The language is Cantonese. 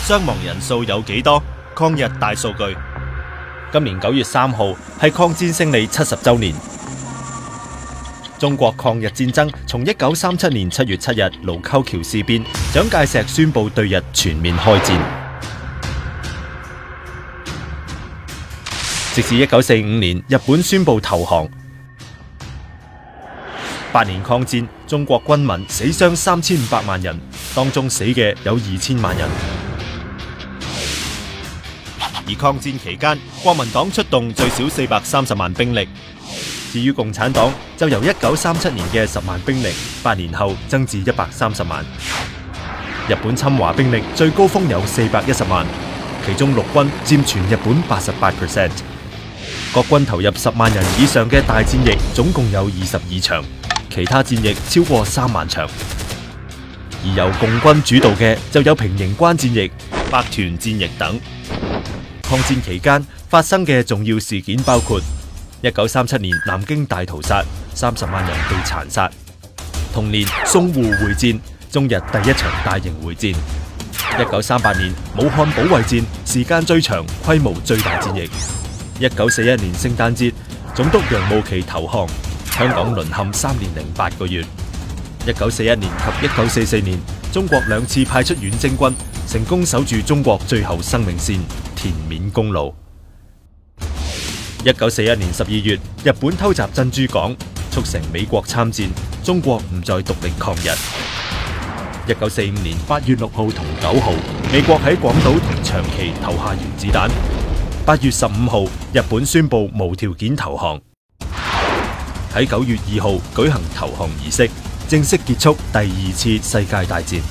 傷亡人數有幾多？抗日大數據。今年9月3號係抗戰勝利70週年。中國抗日戰爭從1937年7月7日盧溝橋事變，蔣介石宣布對日全面開戰。直至1945年，日本宣布投降。8年抗戰，中國軍民死傷3500萬人，當中死嘅有2000萬人。而抗戰期間，國民黨出動最少430萬兵力。至於共產黨，就由1937年嘅10萬兵力，8年後增至130萬。日本侵華兵力最高峰有410萬，其中陸軍佔全日本88%。國軍投入10萬人以上嘅大戰役，總共有22場，其他戰役超過3萬場。而由共軍主導嘅就有平型關戰役、百團戰役等。抗戰期間發生嘅重要事件包括1937年南京大屠殺，30萬人被殘殺；同年淞滬會戰，中日第一場大型會戰；1938年武漢保衛戰，時間最長、規模最大戰役；1941年聖誕節，總督楊慕琦投降，香港淪陷3年零8個月；1941年及1944年，中國2次派出遠征軍，成功守住中國最後生命線滇緬公路。1941年12月，日本偷襲珍珠港，促成美國參戰，中國唔再獨力抗日。1945年8月6號同9號，美國喺廣島同長崎投下原子彈。8月15號，日本宣布無條件投降。喺9月2號舉行投降儀式，正式結束第2次世界大戰。